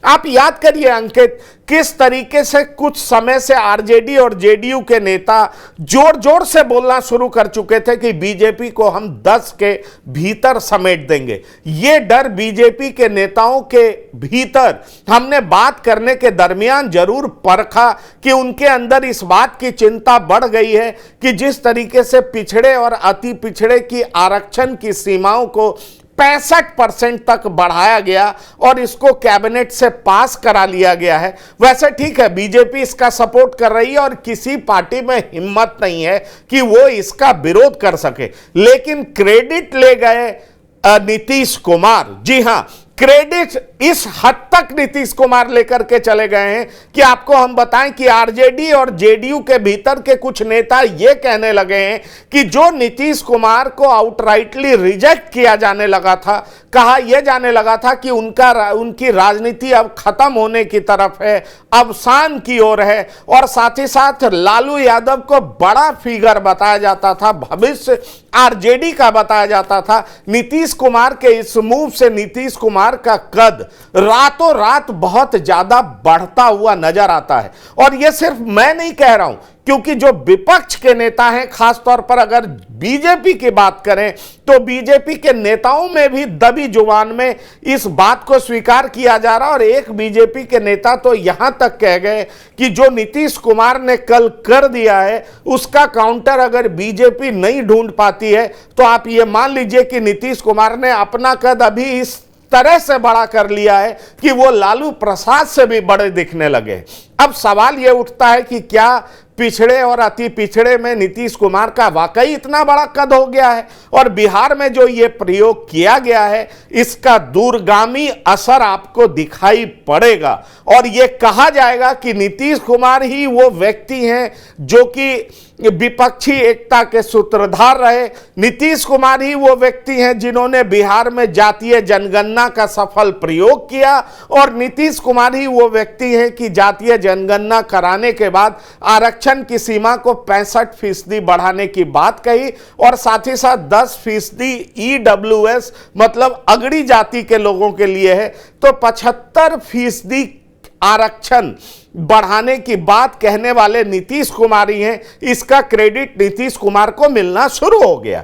आप याद करिए अंकित, किस तरीके से कुछ समय से आरजेडी और जेडीयू के नेता जोर जोर से बोलना शुरू कर चुके थे कि बीजेपी को हम 10 के भीतर समेट देंगे। ये डर बीजेपी के नेताओं के भीतर हमने बात करने के दरमियान जरूर परखा कि उनके अंदर इस बात की चिंता बढ़ गई है कि जिस तरीके से पिछड़े और अति पिछड़े की आरक्षण की सीमाओं को 65% तक बढ़ाया गया और इसको कैबिनेट से पास करा लिया गया है। वैसे ठीक है, बीजेपी इसका सपोर्ट कर रही है और किसी पार्टी में हिम्मत नहीं है कि वो इसका विरोध कर सके, लेकिन क्रेडिट ले गए नीतीश कुमार। जी हां, क्रेडिट इस हद तक नीतीश कुमार लेकर के चले गए हैं कि आपको हम बताएं कि आरजेडी और जेडीयू के भीतर के कुछ नेता ये कहने लगे हैं कि जो नीतीश कुमार को आउटराइटली रिजेक्ट किया जाने लगा था, कहा यह जाने लगा था कि उनकी राजनीति अब खत्म होने की तरफ है, अवसान की ओर है, और साथ ही साथ लालू यादव को बड़ा फिगर बताया जाता था, भविष्य आरजेडी का बताया जाता था। नीतीश कुमार के इस मूव से नीतीश कुमार का कद रातों रात बहुत ज्यादा बढ़ता हुआ नजर आता है। और यह सिर्फ मैं नहीं कह रहा हूं, क्योंकि जो विपक्ष के नेता हैं, खासतौर पर अगर बीजेपी की बात करें तो बीजेपी के नेताओं में भी दबी जुबान में इस बात को स्वीकार किया जा रहा। और एक बीजेपी के नेता तो यहां तक कह गए कि जो नीतीश कुमार ने कल कर दिया है उसका काउंटर अगर बीजेपी नहीं ढूंढ पाती है तो आप ये मान लीजिए कि नीतीश कुमार ने अपना कद अभी इस तरह से बड़ा कर लिया है कि वो लालू प्रसाद से भी बड़े दिखने लगे। अब सवाल यह उठता है कि क्या पिछड़े और अति पिछड़े में नीतीश कुमार का वाकई इतना बड़ा कद हो गया है, और बिहार में जो ये प्रयोग किया गया है इसका दूरगामी असर आपको दिखाई पड़ेगा। और ये कहा जाएगा कि नीतीश कुमार ही वो व्यक्ति हैं जो कि विपक्षी एकता के सूत्रधार रहे, नीतीश कुमार ही वो व्यक्ति हैं जिन्होंने बिहार में जातीय जनगणना का सफल प्रयोग किया, और नीतीश कुमार ही वो व्यक्ति हैं कि जातीय जनगणना कराने के बाद आरक्षण की सीमा को 65% बढ़ाने की बात कही, और साथ ही साथ 10% ईडब्ल्यूएस मतलब अगड़ी जाति के लोगों के लिए है, तो 75% आरक्षण बढ़ाने की बात कहने वाले नीतीश कुमार ही हैं। इसका क्रेडिट नीतीश कुमार को मिलना शुरू हो गया।